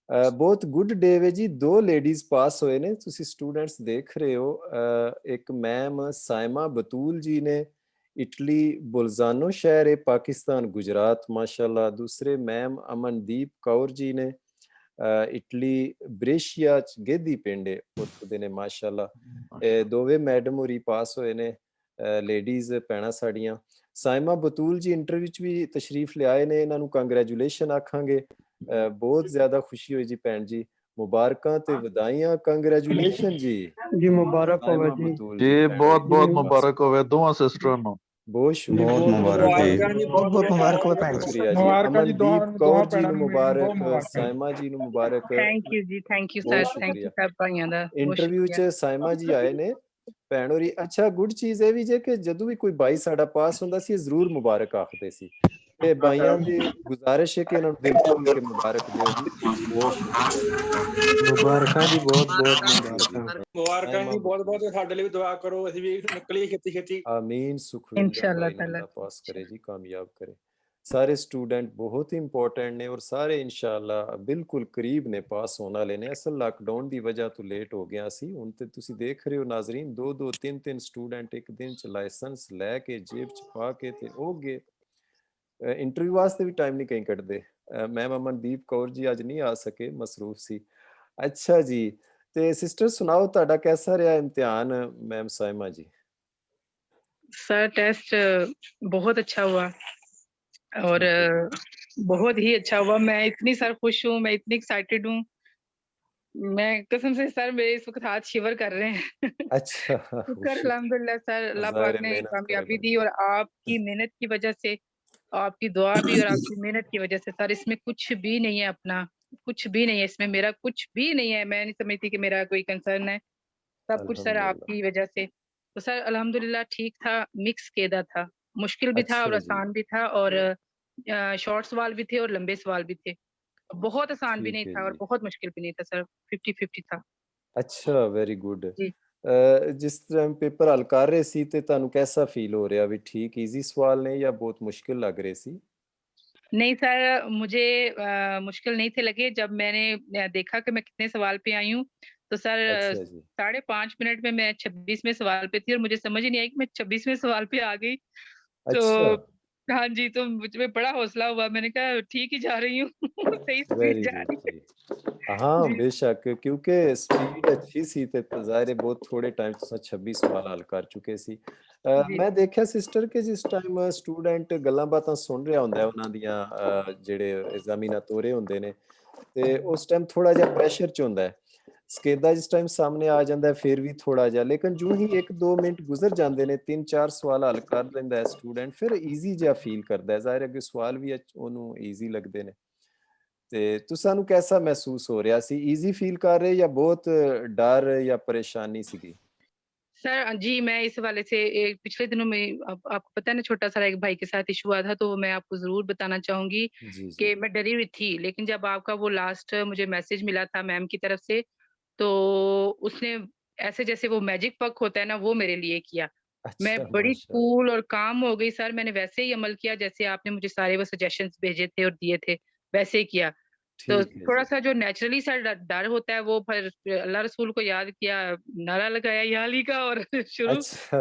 ਬਹੁਤ good day ਵੇ ਜੀ। 2 ladies ਪਾਸ ਹੋਏ ਨੇ, ਤੁਸੀਂ ਸਟੂਡੈਂਟਸ ਦੇਖ ਰਹੇ ਹੋ। ਇੱਕ ਮੈਮ ਸਾਇਮਾ ਬਤੂਲ ਜੀ ਨੇ, ਇਟਲੀ ਬੁਲਜ਼ਾਨੋ ਸ਼ਹਿਰ ਹੈ, ਪਾਕਿਸਤਾਨ ਗੁਜਰਾਤ ਮਾਸ਼ਾਅੱਲਾ। ਦੂਸਰੇ ਮੈਮ ਅਮਨਦੀਪ ਕੌਰ ਜੀ ਨੇ, ਇਟਲੀ ਬ੍ਰੇਸ਼ੀਆ ਚ ਗੇਦੀ ਪਿੰਡ ਹੈ, ਉੱਥੋਂ ਦੇ ਨੇ ਮਾਸ਼ਾਅੱਲਾ। ਇਹ ਦੋਵੇਂ ਮੈਡਮ ਹੋਰੀ ਪਾਸ ਹੋਏ ਨੇ, ਲੇਡੀਜ਼ ਭੈਣਾਂ ਸਾਡੀਆਂ। ਸਾਇਮਾ ਬਤੂਲ ਜੀ ਇੰਟਰਵਿਊ ਚ ਵੀ ਤਸ਼ਰੀਫ ਲਿਆਏ ਨੇ, ਇਹਨਾਂ ਨੂੰ ਕੰਗ੍ਰੈਚੁਲੇਸ਼ਨ ਆਖਾਂਗੇ। ਬਹੁਤ ਜ਼ਿਆਦਾ ਖੁਸ਼ੀ ਹੋਈ ਜੀ ਭੈਣ ਜੀ, ਮੁਬਾਰਕਾਂ ਤੇ ਵਧਾਈਆਂ, ਕੰਗ੍ਰੈਚੁਲੇਸ਼ਨ ਜੀ ਮੁਬਾਰਕ ਹੋਵੇ ਸਾਇਮਾ ਜੀ। ਬਤੂਲ ਜੀ ਬਹੁਤ ਬਹੁਤ ਪਾਸ। ਮੁਬਾਰਕ ਹੋਵੇ ਦੋਵਾਂ ਸਿਸਟਰਾਂ ਨੂੰ। ਬਹੁਤ ਸ਼ੁਕਰੀਆ, ਬਹੁਤ ਮੁਬਾਰਕ ਜੀ। ਬਹੁਤ ਬਹੁਤ ਮੁਬਾਰਕ ਹੋਵੇ ਭੈਣ ਜੀ। ਸ਼ੁਕਰੀਆ ਜੀ। ਮੁਬਾਰਕਾਂ ਜੀ, ਅਮਨਦੀਪ ਕੌਰ ਜੀ ਨੂੰ ਮੁਬਾਰਕ, ਸਾਇਮਾ ਜੀ ਨੂੰ ਮੁਬਾਰਕ। ਥੈਂਕ ਯੂ ਜੀ, ਥੈਂਕ ਯੂ ਬਹੁਤ ਸਰ, ਥੈਂਕ ਯੂ ਸ਼ੁਕਰੀਆ। ਸਰ ਭਾਈਆਂ ਦਾ ਬਹੁਤ ਇੰਟਰਵਿਊ ਸ਼ੁਕਰੀਆ। ਚ ਸਾਇਮਾ ਜੀ ਆਏ ਨੇ ਭੈਣ ਹੋਰੀ। ਅੱਛਾ ਗੁੱਡ ਚੀਜ਼ ਇਹ ਵੀ ਜੇ ਕਿ ਜਦੋਂ ਵੀ ਕੋਈ ਭਾਈ ਸਾਡਾ ਪਾਸ ਹੁੰਦਾ ਸੀ ਜ਼ਰੂਰ ਮੁਬਾਰਕ ਆਖਦੇ ਸੀ, ਤੇ ਭਾਈਆਂ ਦੀ ਗੁਜ਼ਾਰਿਸ਼ ਹੈ ਕਿ ਇਹਨਾਂ ਨੂੰ ਦਿਲ ਖੋਲ ਕੇ ਮੁਬਾਰਕ ਦਿਓ ਜੀ। ਬਹੁਤ ਸ਼ੁਕਰੀਆ, ਮੁਬਾਰਕਾਂ ਜੀ, ਬਹੁਤ ਬਹੁਤ ਮੁਬਾਰਕਾਂ ਜੀ, ਬਹੁਤ ਬਹੁਤ ਸਾਡੇ ਲਈ ਵੀ ਦੁਆ ਕਰੋ, ਅਸੀਂ ਵੀ ਨਿਕਲੀਏ ਛੇਤੀ ਛੇਤੀ। ਆਮੀਨ। ਸੁਖਵਿੰਦਰ इंशाल्लाह भाई ने ताला। अल्लाह पास करे जी, कामयाब करे। सारे स्टूडेंट बहुत ही इंपॉर्टेंट ने और सारे इंशाल्लाह बिल्कुल करीब ने पास होने वाले ने। असल लॉकडाउन की वजह तो लेट हो गया सी। हुण ते तुसी देख रहे हो नाजरीन, 2-2 3-3 स्टूडेंट एक दिन च लाइसेंस लैके जेब च पा के ते हो गए। इंटरव्यू वास्ते भी टाइम नहीं कहीं कटदे। मैम अमनदीप कौर जी अज नहीं आ सके, मसरूफ सी। अच्छा जी, ते सिस्टर सुनाओ तुहाडा कैसा रहा इम्तिहान मैम साइमा जी? सर टेस्ट बहुत अच्छा हुआ और बहुत ही अच्छा हुआ। मैं इतनी सर खुश हूँ, मैं इतनी एक्साइटेड हूँ। मैं कसम से सर मेरे इस वक्त हाथ शिवर कर रहे हैं। अच्छा शुक्र अल्हम्दुलिल्लाह सर, अल्लाह पाक ने कामयाबी दी और आपकी मेहनत की वजह से, आपकी दुआ भी और आपकी मेहनत की वजह से सर, इसमें कुछ भी नहीं है अपना, कुछ भी नहीं है इसमें, मेरा कुछ भी नहीं है। मैं नहीं समझती कि मेरा कोई कंसर्न है, सब कुछ सर आपकी वजह से। तो सर अल्हम्दुलिल्लाह ठीक था, मिक्स केदा था, मुश्किल भी था और आसान भी था, और शॉर्ट सवाल भी थे और लंबे सवाल भी थे। बहुत आसान भी नहीं था और बहुत मुश्किल भी नहीं था सर, 50-50 था। अच्छा, वेरी गुड। जी। जिस टाइम पेपर हल कर रहे सी ते ਤੁਹਾਨੂੰ कैसा फील हो रहा भी ठीक इजी सवाल ने या बहुत मुश्किल लग रहे सी? नहीं सर, मुझे मुश्किल नहीं थे लगे। जब मैंने देखा कि मैं कितने सवाल पे आई हूँ, तो सर अच्छा जी। 5.5 मिनट में मैं 26वें सवाल पे थी और मुझे समझ ही नहीं आई कि मैं 26वें सवाल पे आ गई। तो अच्छा, हाँ जी, तो मुझ में बड़ा हौसला हुआ। मैंने कहा ठीक ही जा रही हूँ, सही स्पीड वेरी जा गुड रही है। जी। हाँ जी। बेशक, क्योंकि स्पीड अच्छी सी ते ਜ਼ਾਹਿਰ ਹੈ ਬਹੁਤ ਥੋੜੇ ਟਾਈਮ ਤੁਸੀਂ 26 ਸਵਾਲ ਹੱਲ ਕਰ ਚੁੱਕੇ ਸੀ। जी। ਮੈਂ ਦੇਖਿਆ ਸਿਸਟਰ ਕਿ ਜਿਸ ਟਾਈਮ ਸਟੂਡੈਂਟ ਗੱਲਾਂ ਬਾਤਾਂ ਸੁਣ ਰਿਹਾ ਹੁੰਦਾ ਹੈ ਉਹਨਾਂ ਦੀਆਂ, ਜਿਹੜੇ ਐਗਜ਼ਾਮੀਨਾ ਤੋਰੇ ਹੁੰਦੇ ਨੇ, ਤੇ ਉਸ ਟਾਈਮ ਥੋੜਾ ਜਿਹਾ ਪ੍ਰੈਸ਼ਰ ਚ ਹੁੰਦਾ ਹੈ। ਸਕੇਦਾ ਜਿਸ ਟਾਈਮ ਸਾਹਮਣੇ ਆ ਜਾਂਦਾ ਹੈ ਫਿਰ ਵੀ ਥੋੜਾ ਜਿਹਾ, ਲੇਕਿਨ ਜੋ ਹੀ 1-2 ਮਿੰਟ ਗੁਜ਼ਰ ਜਾਂਦੇ ਨੇ, 3-4 ਸਵਾਲ ਹੱਲ ਕਰ ਲੈਂਦਾ ਹੈ ਸਟੂਡੈਂਟ, ਫਿਰ ਈਜ਼ੀ ਜਿਹਾ ਫੀਲ ਕਰਦਾ ਹੈ। ਜ਼ਾਹਿਰ ਹੈ ਕਿ ਸਵਾਲ ਵੀ ਉਹਨੂੰ ਈਜ਼ੀ ਲੱਗਦੇ ਨੇ। ਤੇ ਤੁਹਾਨੂੰ कैसा महसूस हो रहा सी? इजी फील कर रहे या बहुत डर या परेशानी सीगी? सर जी, मैं इस हवाले से पिछले दिनों में आपको पता है ना, छोटा सा एक भाई के साथ इशू हुआ था, तो मैं आपको ज़रूर बताना चाहूँगी जी कि जी। मैं डरी हुई थी। लेकिन जब आपका वो लास्ट मुझे मैसेज मिला था मैम की तरफ से, तो उसने ऐसे जैसे वो मैजिक वर्क होता है ना, वो मेरे लिए किया। मैं अच्छा बड़ी माशाल्लाह। कूल और काम हो गई सर। मैंने वैसे ही अमल किया जैसे आपने मुझे सारे वो सजेशंस भेजे थे और दिए थे, वैसे ही किया। तो ठीक है जी। थोड़ा-सा जो नेचुरली सा डर होता है वो फिर अल्लाह रसूल को याद किया, नारा लगाया या अली का और शुरू। अच्छा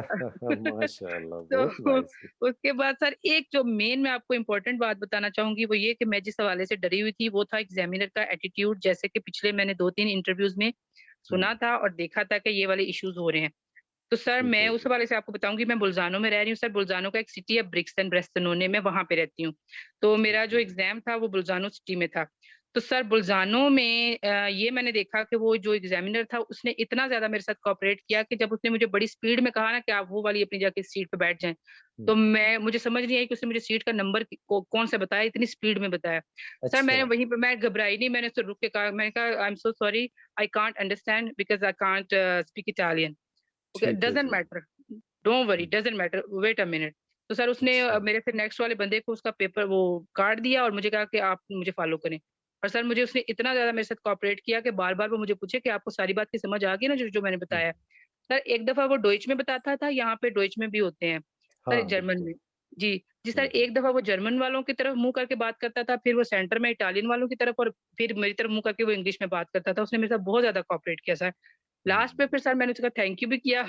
माशाल्लाह, तो बहुत नाइस। उसके बाद सर एक जो मेन मैं आपको इम्पोर्टेंट बात बताना चाहूँगी वो ये कि मैं जिस हवाले से डरी हुई थी वो था एग्ज़ामिनर का एटीट्यूड। जैसे कि पिछले मैंने 2-3 इंटरव्यूज़ में सुना था और देखा था कि ये वाले इश्यूज़ हो रहे हैं। तो सर ठीक मैं है उस जी। हवाले से आपको बताऊँगी, मैं बुल्ज़ानो में रह रही हूँ सर। बुल्ज़ानो का एक सिटी है ब्रिक्सन ब्रेस्टनोने में, वहाँ पे रहती हूँ। तो ठीक मेरा जो है। एग्ज़ाम था वो बुल्ज़ानो सिटी में था। तो सर बुल्ज़ानो में ये मैंने देखा कि वो जो एग्ज़ामिनर था उसने इतना ज़्यादा मेरे साथ कोऑपरेट किया कि जब उसने मुझे बड़ी स्पीड में कहा ना कि आप वो वाली अपनी जाके सीट पे बैठ जाएँ, तो मुझे समझ नहीं आई कि उसने मुझे सीट का नंबर कौन सा बताया, इतनी स्पीड में बताया। सर मैंने अच्छा। वहीं पे मैं घबराई नहीं, मैंने उससे रुक के कहा, मैंने कहा I am so sorry, I can't understand because I can't speak Italian. Okay, ठीक है doesn't ji. Matter, don't worry, doesn't matter, wait a minute. तो सर उसने अच्छा। मेरे फिर नेक्स्ट वाले बंदे को उसका पेपर वो कार्ड दिया और मुझे कहा कि आप मुझे फॉलो करें। और सर मुझे उसने इतना ज़्यादा मेरे साथ कोऑपरेट किया कि बार-बार वो मुझे पूछे कि आपको सारी बात की समझ आ गई ना जो मैंने बताया? सर एक दफ़ा वो डोइच में बताता था, यहाँ पे डोइच में भी होते हैं, सर हाँ जर्मन बिल्कुल। में। जी, जी सर, एक दफ़ा वो जर्मन वालों की तरफ मुँह करके बात करता था, फिर वो सेंटर में इटालियन वालों की तरफ और फिर मेरी तरफ मुँह करके वो इंग्लिश में बात करता था। उसने मेरे साथ बहुत ज़्यादा कोऑपरेट किया सर। लास्ट में हुँ। फिर सर मैंने उसका थैंक यू भी किया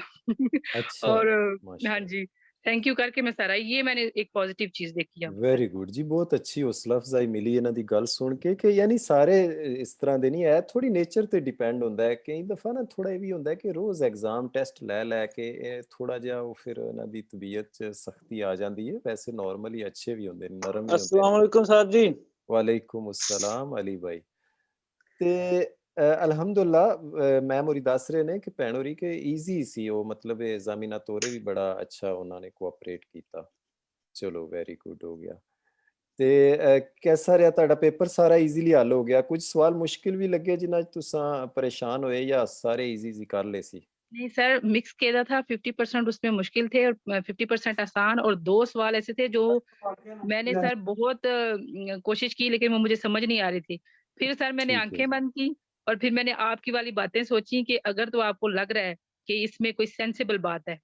अच्छा, और हाँ माशाल्लाह। जी, थैंक यू करके मैं सर आई। ये मैंने एक पॉज़िटिव चीज़ देखी यहाँ पे सर। ਵੈਰੀ ਗੁੱਡ ਜੀ, ਬਹੁਤ ਅੱਛੀ ਹੌਸਲਾ ਅਫਜ਼ਾਈ ਮਿਲੀ ਇਹਨਾਂ ਦੀ ਗੱਲ ਸੁਣ ਕੇ ਕਿ ਯਾਨੀ ਸਾਰੇ ਇਸ ਤਰ੍ਹਾਂ ਦੇ ਨਹੀਂ ਹੈ, ਥੋੜੀ ਨੇਚਰ ਤੇ ਡਿਪੈਂਡ ਹੁੰਦਾ ਹੈ। ਕਈ ਦਫਾ ਨਾ ਥੋੜਾ ਇਹ ਵੀ ਹੁੰਦਾ ਹੈ ਕਿ ਰੋਜ਼ ਐਗਜ਼ਾਮ ਟੈਸਟ ਲੈ ਕੇ ਇਹ ਥੋੜਾ ਜਿਹਾ ਉਹ ਫਿਰ ਇਹਨਾਂ ਦੀ ਤਬੀਅਤ 'ਚ ਸਖਤੀ ਆ ਜਾਂਦੀ ਹੈ। ਵੈਸੇ ਨਾਰਮਲੀ ਅੱਛੇ ਵੀ ਹੁੰਦੇ ਨੇ, ਨਰਮ ਵੀ ਹੁੰਦੇ अस्सलाम ਨੇ। वालेकुम सर जी। ਵਾਲੇਕੁਮ ਅਸਲਾਮ ਅਲੀ ਭਾਈ। ਤੇ ਅਲਹਮਦੁਲਿਲਾ ਮੈਮ ਹੋਰੀ ਦੱਸ ਰਹੇ ਨੇ ਕਿ ਭੈਣ ਹੋਰੀ ਕਿ ਈਜ਼ੀ ਸੀ ਉਹ, ਮਤਲਬ ਇਹ ਜ਼ਾਮੀਨਾ ਤੋਰੇ ਵੀ ਬੜਾ ਅੱਛਾ ਉਹਨਾਂ ਨੇ ਕੋਆਪਰੇਟ ਕੀਤਾ। ਚਲੋ ਵੈਰੀ ਗੁੱਡ ਹੋ ਗਿਆ। ਤੇ ਕੈਸਾ ਰਿਹਾ ਤੁਹਾਡਾ ਪੇਪਰ? ਸਾਰਾ ਈਜ਼ੀਲੀ ਹੱਲ ਹੋ ਗਿਆ? ਕੁਝ ਸਵਾਲ ਮੁਸ਼ਕਿਲ ਵੀ ਲੱਗੇ ਜਿਨ੍ਹਾਂ 'ਚ ਤੁਸਾਂ ਪਰੇਸ਼ਾਨ ਹੋਏ ਜਾਂ ਸਾਰੇ ਈਜ਼ੀ ਕਰ ਲਏ ਸੀ? नहीं सर, मिक्स किया था 50% उसमें मुश्किल थे और 50% आसान और 2 सवाल ऐसे थे जो मैंने सर बहुत कोशिश की लेकिन वो मुझे समझ नहीं आ रही थी। फिर सर मैंने ठीक है आँखें जी, बंद की और फिर मैंने आपकी वाली बातें सोची कि अगर तो आपको लग रहा है कि इसमें कोई सेंसिबल बात है,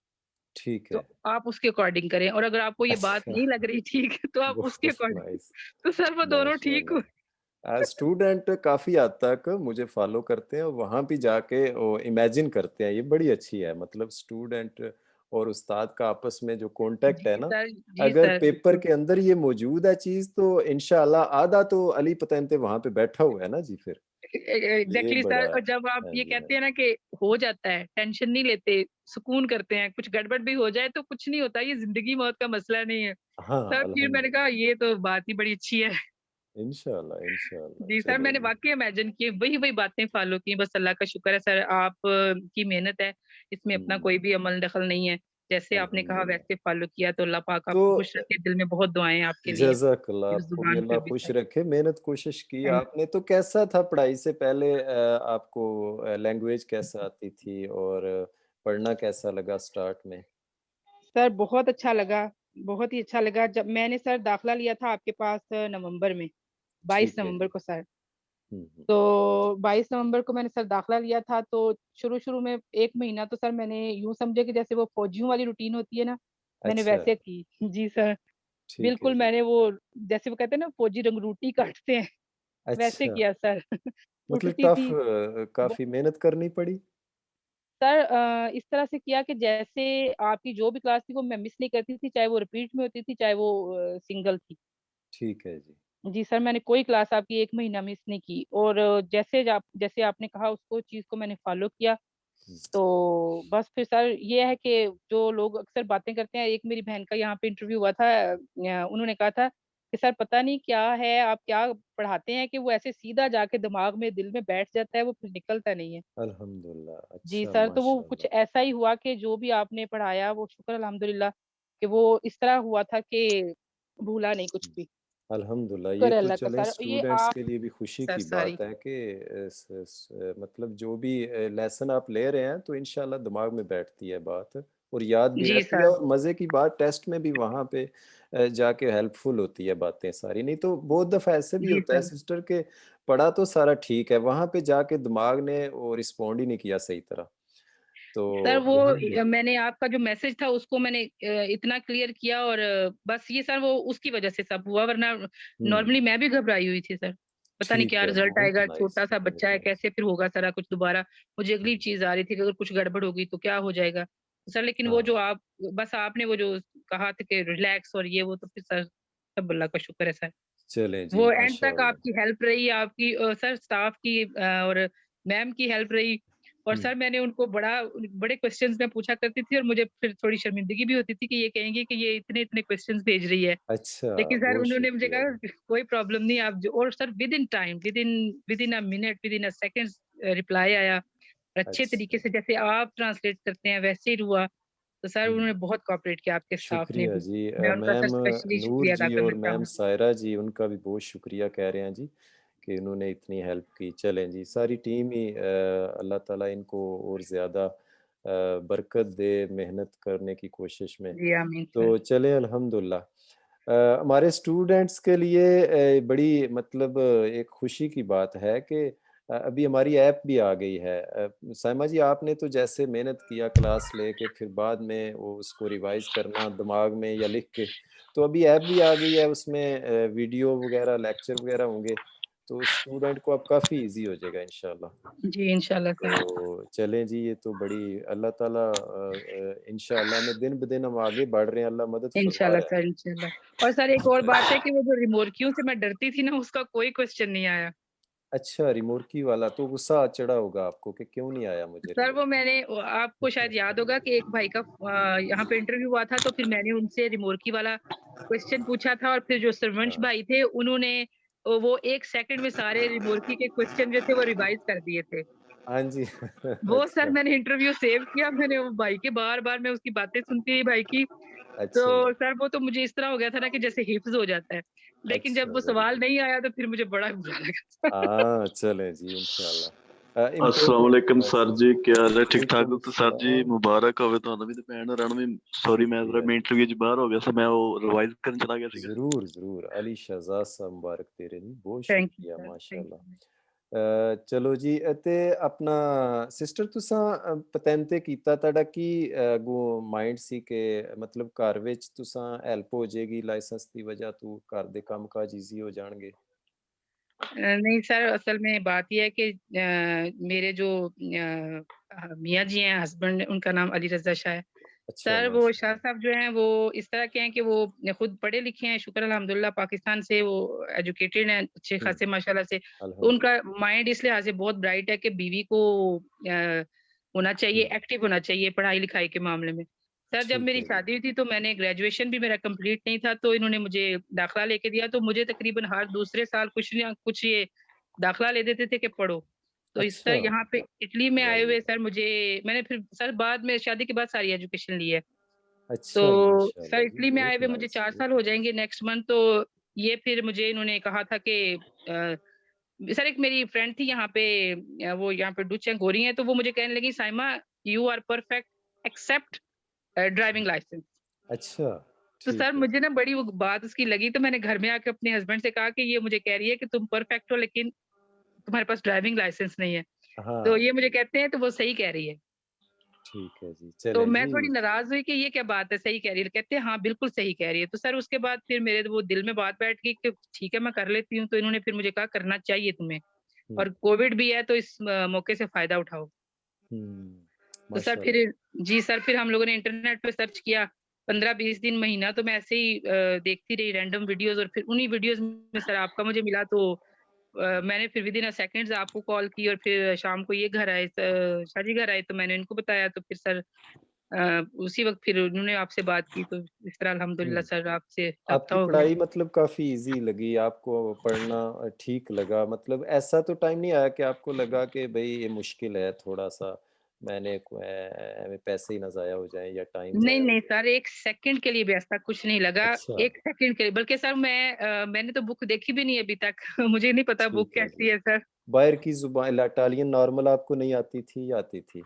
ठीक तो है। आप उसके अकॉर्डिंग करें और अगर आपको ये बात अच्छा, नहीं लग रही ठीक तो आप उसके बहुत अकॉर्डिंग नाइस, तो सर वो दोनों ठीक हुए। माशाल्लाह। स्टूडेंट काफ़ी हद तक मुझे फ़ॉलो करते हैं और वहाँ भी जाके वो इमेजिन करते हैं, ये बड़ी अच्छी है। मतलब स्टूडेंट और उस्ताद का आपस में जो कॉन्टैक्ट है ना, जी अगर सर, पेपर बिल्कुल। के अंदर ये मौजूद है चीज़ तो इंशाअल्लाह आधा तो अली पतेंते वहाँ पे बैठा हुआ है ना जी फिर। ये एग्ज़ैक्टली सर बड़ा और जब आप हाँ ये जी, हाँ कहते हैं जी। ना कि हो जाता है, टेंशन नहीं लेते, सुकून करते हैं, कुछ गड़बड़ भी हो जाए तो कुछ नहीं होता, ये ज़िंदगी मौत का मसला नहीं है। हाँ, सर फिर मैंने कहा अल्हम्दुलिल्लाह। ये तो बात ही बड़ी अच्छी है। इंशाअल्लाह, इंशाअल्लाह। जी सर, चलो मैंने जी। वाक़ई इमेजिन किए, वही-वही बातें फ़ॉलो की, बस अल्लाह का शुक्र है सर आप की मेहनत है, इसमें अपना हुँ, कोई भी अमल दख़ल नहीं है। जैसे आपने कहा अल्हम्दुलिल्लाह। वैसे फ़ॉलो किया तो अल्लाह पाक तो आपको खुश रखे, दिल में बहुत दुआएँ हैं आपके लिए, जज़ाकल्लाह, इस आपको भी ज़ुबान अल्लाह पे भी खुश सर। रखे। मेहनत कोशिश की थैंक आपने, तो कैसा था पढ़ाई से पहले आपको लैंग्वेज कैसा आती थी और पढ़ना कैसा लगा स्टार्ट में? सर बहुत अच्छा लगा, बहुत ही अच्छा लगा जब मैंने सर दाखिला लिया था आपके पास नवंबर में, 22 ठीक है नवंबर जी। को सर। हुँ। तो 22 नवंबर को मैंने सर दाखिला लिया था तो शुरू-शुरू में 1 महीना तो सर मैंने यूँ समझे कि जैसे वो फौजियों वाली रूटीन होती है ना, मैंने अच्छा, वैसे की। जी सर, ठीक है बिल्कुल जी। मैंने वो जैसे वो कहते हैं ना फौजी रंगरूटी काटते हैं, वैसे अच्छा, किया सर। मतलब उठती टफ़ थी ब काफ़ी मेहनत करनी पड़ी? सर इस तरह से किया कि जैसे आपकी जो भी क्लास थी वो मैं मिस नहीं करती थी, चाहे वो रिपीट में होती थी, चाहे वो सिंगल थी। ठीक है जी। जी सर, मैंने कोई क्लास आपकी 1 महीना मिस नहीं की और जैसे आपने कहा उसको चीज़ को मैंने फ़ॉलो किया, हुँ, तो बस फिर सर ये है कि जो लोग अक्सर बातें करते हैं, एक मेरी बहन का यहाँ पे इंटरव्यू हुआ था उन्होंने कहा था कि सर पता नहीं क्या है, आप क्या पढ़ाते हैं कि वो ऐसे सीधा जाके दिमाग में, दिल में बैठ जाता है, वो फिर निकलता नहीं है। अल्हम्दुलिल्लाह, जी अच्छा सर, तो वो कुछ माशाअल्लाह। ऐसा ही हुआ कि जो भी आपने पढ़ाया वो शुक्र अल्हम्दुलिल्लाह कि वो इस तरह हुआ था कि भूला नहीं कुछ हुँ। भी। अल्हम्दुलिल्लाह, ये शुक्र है तो अल्लाह का चलें सर, ये स्टूडेंट्स आप के लिए भी खुशी सर की सॉरी। बात है कि मतलब जो भी लेसन आप ले रहे हैं तो इंशाल्लाह दिमाग में बैठती है बात और याद भी जी रहती है सर। और मज़े की बात टेस्ट में भी वहाँ पे जाके हेल्पफुल होती है बातें सारी। नहीं तो बहुत दफ़ा ऐसे भी जी होता है सर। सिस्टर के पढ़ा तो सारा ठीक है, वहाँ पे जाके दिमाग ने वो रिस्पॉन्ड ही नहीं किया सही तरह। तो सर वो अल्हम्दुलिल्लाह मैंने आपका जो मैसेज था उसको मैंने इतना क्लियर किया और बस ये सर वो उसकी वज़ह से सब हुआ वरना हुँ, नॉर्मली मैं भी घबराई हुई थी सर। पता नहीं ठीक क्या है, रिज़ल्ट बहुत आएगा, नाइस, छोटा-सा बहुत बच्चा है नाइस। कैसे फिर होगा सारा कुछ दोबारा। मुझे हुँ, अगली चीज़ आ रही थी कि अगर कुछ गड़बड़ हो गई तो क्या हो जाएगा? सर लेकिन वो जो हाँ, आप बस आपने वो जो कहा था कि रिलैक्स और ये वो तो फिर सर सब अल्लाह का शुक्र है सर। चलें जी वो एंड तक माशाअल्लाह। आपकी हेल्प रही, आपकी सर स्टाफ की और मैम की हेल्प रही और हुँ। सर मैंने उनको बड़े क्वेश्चन्स मैं पूछा करती थी और मुझे फिर थोड़ी शर्मिंदगी भी होती थी कि ये कहेंगे कि ये इतने-इतने क्वेश्चन्स भेज रही है। अच्छा, लेकिन सर बहुत उन्होंने मुझे शुक्रिया कहा जी। कोई प्रॉब्लम नहीं आप जो और sir with in time with in a minute, with in a seconds reply आया। और अच्छे तरीके अच्छा, से जैसे आप ट्रांसलेट करते हैं वैसे ही हुआ। तो सर हुँ, उन्होंने बहुत कोऑपरेट किया आपके स्टाफ ने शुक्रिया भी। जी। मैं उनका सर मैम स्पेशली नूर शुक्रिया अदा जी करना और मैम चाहूँगी। सायरा जी, उनका भी बहुत शुक्रिया कह रहे हैं जी, कि उन्होंने इतनी हेल्प की। चलें जी, सारी टीम ही अल्लाह ताला इनको और ज़्यादा बरकत दे मेहनत करने की कोशिश में। जी, आमीन सर। तो चलें अल्हम्दुलिल्लाह। हमारे स्टूडेंट्स के लिए बड़ी मतलब एक खुशी की बात है कि अभी हमारी ऐप भी आ गई है। साइमा जी आपने तो जैसे मेहनत किया क्लास लेके फिर बाद में वो उसको रिवाइज़ करना दिमाग में या लिख के, तो अभी ऐप भी आ गई है, उसमें वीडियो वगैरह लेक्चर वगैरह होंगे, तो स्टूडेंट को अब काफ़ी इजी हो जाएगा इंशाल्लाह। जी इंशाल्लाह सर। तो चलें जी, ये तो बड़ी अल्लाह ताला इंशाल्लाह में दिन ब दिन हम आगे बढ़ रहे हैं, अल्लाह मदद फरमा इंशाल्लाह रहा है। सर, इंशाल्लाह। और सर एक और बात है कि वो जो रिमोर्कियों से मैं डरती थी ना, उसका कोई क्वेश्चन नहीं आया। अच्छा, रिमोर्की वाला तो गुस्सा चढ़ा होगा आपको कि क्यों नहीं आया मुझे सर वो रिमोर्की? आपको शायद याद होगा कि एक भाई का यहाँ पे इंटरव्यू हुआ था, तो फिर मैंने उनसे रिमोर्की वाला क्वेश्चन पूछा था, और फिर जो सरवंश हाँ, भाई थे उन्होंने वो 1 सेकंड में सारे रिमोर्की के क्वेश्चन जो थे वो रिवाइज़ कर दिए थे। हाँ जी। वो सर अच्छा, मैंने इंटरव्यू सेव किया, मैंने वो भाई के बार-बार मैं उसकी बातें सुनती रही भाई की, अच्छा, तो सर वो तो मुझे इस तरह हो गया था ना कि जैसे हिफ्ज़ हो जाता है। लेकिन जब अच्छा, वो वेरी सवाल गुड। नहीं आया तो फिर मुझे बड़ा बुरा लगा। हाँ, चलें जी इंशाल्लाह। अस्सलाम इम्पोर्टेंट वालेकुम सर जी, क्या हाल है? ठीक ठाक वालेकुम हो? तो सर जी सलाम। मुबारक होवे ਤੁਹਾਨੂੰ ਵੀ ਤੇ ਭੈਣ ਹੋਰਾਂ ਨੂੰ ਵੀ। ਸੌਰੀ मैं शुक्रिया मैं जी। इंटरव्यू 'ਚ बाहर हो गया ਸੀ, मैं वो रिवाइज करने चला गया ਸੀਗਾ। ज़रूर, ज़रूर। अली शहज़ाद साहब मुबारक तेरे जी, बहुत थैंक यू शुक्रिया सर, थैंक माशाअल्लाह। यू। चलो जी ते अपना सिस्टर तुसां पतैंते कीता तुहाडा की अग्गों माइंड सी कि मतलब घर विच तुसां हेल्प हो जाएगी लाइसेंस दी वजह तो घर दे काम-काज ईज़ी हो जाणगे? नहीं सर, असल में बात ये है कि मेरे जो मियाँ जी हैं, हस्बैंड, उनका नाम अली रज़ा शाह है। अच्छा सर वो शाह माशाअल्लाह। साहब जो हैं वो इस तरह के हैं कि वो खुद पढ़े लिखे हैं, शुक्र अल्हम्दुलिल्लाह, पाकिस्तान से वो एजुकेटेड हैं अच्छे हुँ, खासे माशाल्लाह से। तो उनका अल्हम्दुलिल्लाह। माइंड इस लिहाज़ से बहुत ब्राइट है कि बीवी को होना चाहिए, हुँ, एक्टिव होना चाहिए पढ़ाई-लिखाई के मामले में। सर जब ठीक मेरी है जी। शादी हुई थी तो मैंने ग्रेजुएशन भी मेरा कंप्लीट नहीं था, तो इन्होंने मुझे दाखिला लेके दिया, तो मुझे तकरीबन हर दूसरे साल कुछ ना कुछ ये दाखिला ले देते थे कि पढ़ो। तो इस तरह अच्छा, यहाँ पे इटली में आए वेरी हुए गुड। सर मैंने फिर सर बाद में शादी के बाद सारी एजुकेशन ली है। तो अच्छा सर माशाअल्लाह जी, इटली में आए बहुत हुए मुझे नाइस, 4 बहुत साल हो नाइस। जाएँगे नेक्स्ट मंथ, तो ये फिर मुझे इन्होंने कहा था कि सर एक मेरी फ्रेंड थी यहाँ पे, वो यहाँ पे डच हैं, गोरी हैं, तो वो मुझे कहने लगी, "Saima, you are perfect except driving licence." अच्छा, तो सर ठीक है मुझे जी। ना बड़ी वो बात उसकी लगी, तो मैंने घर में आके अपने हस्बैंड से कहा कि ये मुझे कह रही है कि तुम परफेक्ट हो, लेकिन तुम्हारे पास ड्राइविंग लाइसेंस नहीं है। तो हाँ, ये मुझे कहते हैं तो वो सही कह रही है। ठीक है जी। तो चलें मैं जी। थोड़ी नाराज़ हुई कि ये क्या बात है, सही कह रही है। कहते हैं हाँ, बिल्कुल सही कह रही है। तो सर उसके बाद फिर मेरे वो दिल में बात बैठ गई कि ठीक है मैं कर लेती हूँ। तो इन्होंने फिर मुझे कहा करना चाहिए तुम्हें, हुँ, और कोविड भी है तो इस मौके से फ़ायदा उठाओ। हुँ, तो सर माशाअल्लाह। फिर जी सर, फिर हम लोगों ने इंटरनेट पे सर्च किया, 15-20 दिन, महीना तो मैं ऐसे ही देखती रही रैंडम वीडियोज़, और फिर उन्हीं वीडियोज़ में सर आपका मुझे मिला, तो मैंने फिर विदिन अ सेकंड्स आपको कॉल की, और फिर शाम को ये घर आए, शाहजी घर आए, तो मैंने इनको बताया, तो फिर सर उसी वक़्त फिर उन्होंने आपसे बात की, तो इस तरह अल्हम्दुलिल्लाह हुँ। सर आपसे राब्ता आपकी हो गया। पढ़ाई मतलब काफ़ी ईज़ी लगी, आपको पढ़ना ठीक लगा, मतलब ऐसा तो टाइम नहीं आया कि आपको लगा कि भई ये मुश्किल है थोड़ा-सा, मैंने एवें पैसे ही ना ज़ाया हो जाएँ या टाइम नहीं, ज़ाया हो नहीं जाए? सर, 1 सेकंड के लिए भी ऐसा कुछ नहीं लगा, अच्छा, 1 सेकंड के लिए, बल्कि सर मैंने तो बुक देखी भी नहीं अभी तक। मुझे नहीं पता बुक ठीक है कैसी जी। है सर। बाहर की इटालियन नॉर्मल आपको नहीं आती थी या आती थी?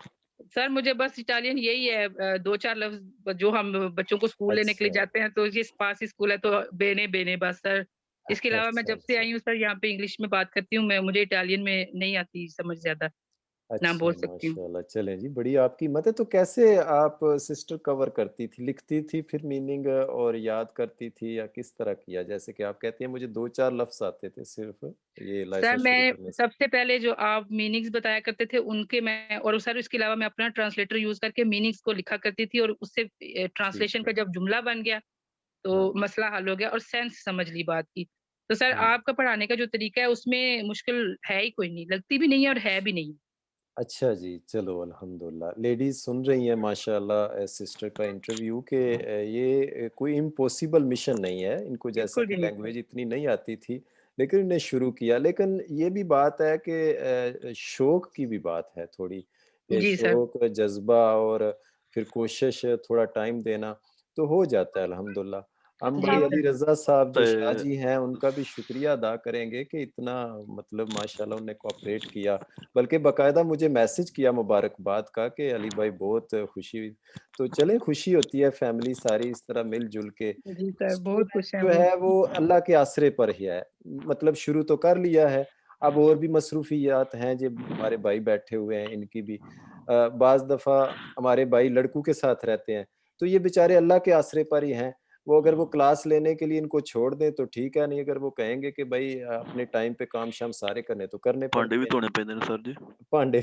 सर मुझे बस इटालियन यही है, 2-4 लफ्ज़ जो हम बच्चों को स्कूल लेने के लिए अच्छा, जाते हैं, तो ये पास ही स्कूल है, तो बेने बेने बस सर। इसके अलावा मैं अच्छा, जब से अच्छा। आई हूँ सर यहाँ पे इंग्लिश में बात करती हूँ, मुझे इटालियन में नहीं आती समझ ज़्यादा, ना अच्छा, बोल सकती हूँ। माशाल्लाह। चलें जी, बड़ी आपकी हिम्मत है। तो कैसे आप सिस्टर कवर करती थी? लिखती थी फिर मीनिंग और याद करती थी या किस तरह किया? जैसे कि आप कहती हैं मुझे 2-4 लफ्ज़ आते थे सिर्फ़ ये सर लाइसेंस शुरू मैं करने से। सबसे पहले जो आप मीनिंग्स बताया करते थे उनके मैं, और सर इसके अलावा मैं अपना ट्रांसलेटर यूज़ करके मीनिंग्स को लिखा करती थी, और उससे ठीक ट्रांसलेशन है। का जब जुमला बन गया, हाँ। तो मसला हल हो गया और सेंस समझ ली बात की। तो सर हुँ। आपका पढ़ाने का जो तरीका है उसमें मुश्किल है ही कोई नहीं, लगती भी नहीं है और है भी नहीं। अच्छा जी, चलो अल्हम्दुलिल्लाह। लेडीज़ सुन रही हैं माशाअल्लाह सिस्टर का इंटरव्यू कि ये कोई इम्पॉसिबल मिशन नहीं है। इनको जैसा बिल्कुल कि भी नहीं सर। लैंग्वेज इतनी नहीं आती थी, लेकिन इन्हें शुरू किया। लेकिन ये भी बात है कि शौक की भी बात है थोड़ी, ये जी सर। शौक, जज़्बा और फिर कोशिश, थोड़ा टाइम देना, तो हो जाता है अल्हम्दुलिल्लाह। हम जी भाई अली सर। रज़ा साहब जो ते शाह जी हैं, उनका भी शुक्रिया अदा करेंगे कि इतना मतलब माशाअल्लाह उन्होंने कोऑपरेट किया। बल्कि बाकायदा मुझे मैसेज किया मुबारकबाद का कि अली भाई बहुत खुशी हुई। तो चलें खुशी होती है फैमिली सारी इस तरह मिल-जुल के। जी सर, बहुत स्टूडेंट खुश हैं जो वो। है वो अल्लाह के आसरे पर ही है। मतलब शुरू तो कर लिया है, अब और भी मसरूफियात हैं जो हमारे भाई बैठे हुए हैं इनकी भी। बाज़ दफ़ा हमारे भाई लड़कों के साथ रहते हैं, तो ये बेचारे अल्लाह के आसरे पर ही हैं। वो अगर वो क्लास लेने के लिए इनको छोड़ दें तो ठीक है, नहीं अगर वो कहेंगे कि भाई अपने टाइम पे काम शाम सारे करने तो करने भांडे भी पड़ते हैं धोने पैंदे ने सर जी। भांडे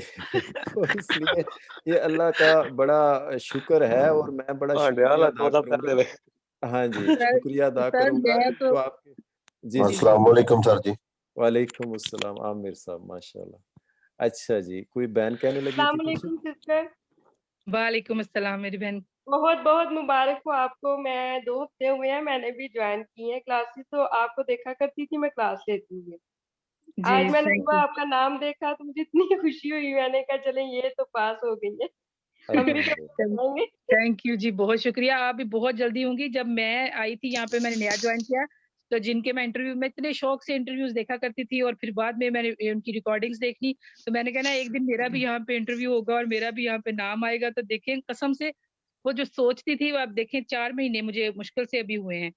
तो इसलिए ये अल्लाह का बड़ा शुक्र है और मैं बड़ा शुक्रिया अदा करूंगा। हाँ जी, सर शुक्रिया अदा सर करूंगा मैं तो जो आपके जी, जी। अस्सलाम वालेकुम सर जी। वालेकुम अस्सलाम आमिर साहब माशाल्लाह। अच्छा जी, कोई बहन कहने लगी थी कुछ? अस्सलामुअलैकुम सिस्टर, वालेकुम अस्सलाम मेरी बहन। बहुत बहुत मुबारक हो आपको। मैं 2 हफ्ते हुए हैं, मैंने भी ज्वाइन की है क्लासेस, तो आपको देखा करती थी, मैं क्लास लेती हूँ। आज जी मैंने थैंक सुबह यू आपका नाम देखा तो मुझे इतनी खुशी हुई, मैंने कहा चलें ये तो पास हो गई है, हम भी तो अल्हम्दुलिल्लाह। करेंगे। थैंक यू जी, बहुत शुक्रिया। आप भी बहुत जल्दी होंगी। जब मैं आई थी यहाँ पे, मैंने नया ज्वाइन किया, तो जिनके मैं इंटरव्यू में इतने शौक से इंटरव्यूज देखा करती थी और फिर बाद में मैंने उनकी रिकॉर्डिंग्स देखी, तो मैंने कहा ना एक दिन मेरा भी यहाँ पे इंटरव्यू होगा और मेरा भी यहाँ पे नाम आएगा। तो देखें कसम से वो जो सोचती थी वो आप देखें 4 महीने मुझे मुश्किल से अभी हुए हैं।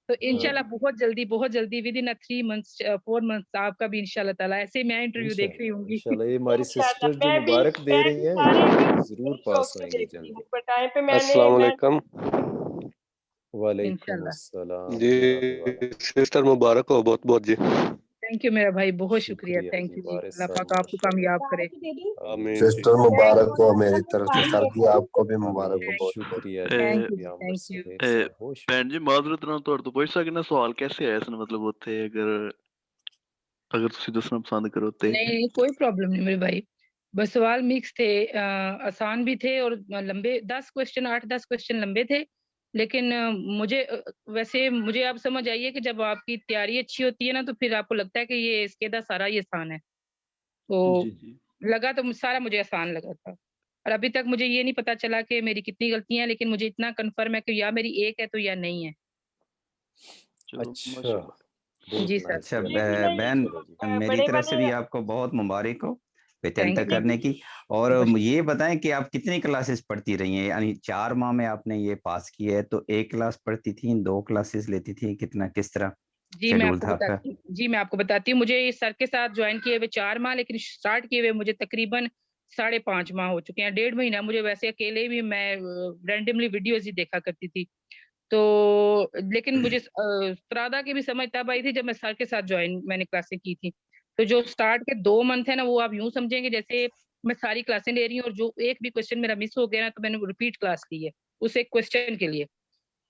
तो इंशाल्लाह बहुत जल्दी विद इन 3 मंथ्स 4 मंथ्स आपका भी इंशाल्लाह ताला ऐसे ही मैं इंटरव्यू देख रही इंशाल्लाह होंगी। इंशाल्लाह ये हमारी इंशाल्लाह सिस्टर जो मैं भी मुबारक दे रही हैं सारे ये इंटरव्यू जरूर बड़े पास शौक से होंगी देखती हूँ, जल्दी। पर टाइम पे मैं अस्सलाम वालेकुम वालेकुम इंशाल्लाह। अस्सलाम जी, जनाब वाला। सिस्टर मुबारक हो बहुत बहुत जी। थैंक यू मेरा भाई, बहुत शुक्रिया। शुक्रिया थैंक जी, यू जी। वारिस अल्लाह साहब पाक आपको माशाल्लाह। कामयाब करे। आमीन जी। सिस्टर मुबारक हो मेरी तरफ से सर जी, आपको भी मुबारक हो आमीन बहुत। शुक्रिया जी, थैंक यू जी, शुक्रिया अमर थैंक यू। सफीर साहब बहुत शुक्रिया। ਭੈਣ ਜੀ ਮਾਜ਼ਰਤ ਨਾਲ ਤੁਹਾਡੇ ਤੋਂ ਪੁੱਛ ਸਕਦਾ ਸਵਾਲ कैसे आया इसने मतलब ਉੱਥੇ अगर ਤੁਸੀਂ ਦੱਸਣਾ पसंद करो ते नहीं कोई प्रॉब्लम नहीं मेरे भाई। बस सवाल मिक्स थे, आसान भी थे और लंबे 10 क्वेश्चन 8-10 क्वेश्चन लंबे थे। लेकिन वैसे मुझे आप समझ आइए कि जब आपकी तैयारी अच्छी होती है ना तो फिर आपको लगता है कि ये इसके दा सारा ही आसान है। तो जी जी लगा तो सारा मुझे आसान लगा था। और अभी तक मुझे ये नहीं पता चला कि मेरी कितनी गलतियां हैं, लेकिन मुझे इतना कन्फर्म है कि या मेरी एक है तो या नहीं है। चलो अच्छा माशाल्लाह। बहुत जी सर। अच्छा ये भी नहीं बहन, चलो जी। मेरी बड़े तरफ से वाले भी आपको बहुत मुबारक हो थैंक वेतनता यू। करने की। और बहुत ये बताएं कि आप कितनी क्लासेस पढ़ती रही हैं, यानी 4 माह में आपने ये पास किया है, तो एक क्लास पढ़ती थी, 2 क्लासेस लेती थी, कितना किस तरह जी मैं शेड्यूल आपको था आपका? बताती हूँ। जी मैं आपको बताती हूँ। मुझे इस सर के साथ ज्वाइन किए हुए 4 माह, लेकिन स्टार्ट किए हुए मुझे तकरीबन 5.5 माह हो चुके हैं। 1.5 महीना मुझे वैसे अकेले भी मैं रैंडमली वीडियोस ही देखा करती थी। तो लेकिन मुझे त्रादा की भी समझ तब आई थी जब मैं सर के साथ ज्वाइन मैंने क्लासें की थी। तो जो स्टार्ट के 2 मंथ है ना, वो आप यूं समझेंगे जैसे मैं सारी क्लासें ले रही हूँ और जो एक भी क्वेश्चन मेरा मिस हो गया ना तो मैंने रिपीट क्लास ली है उस एक क्वेश्चन के लिए।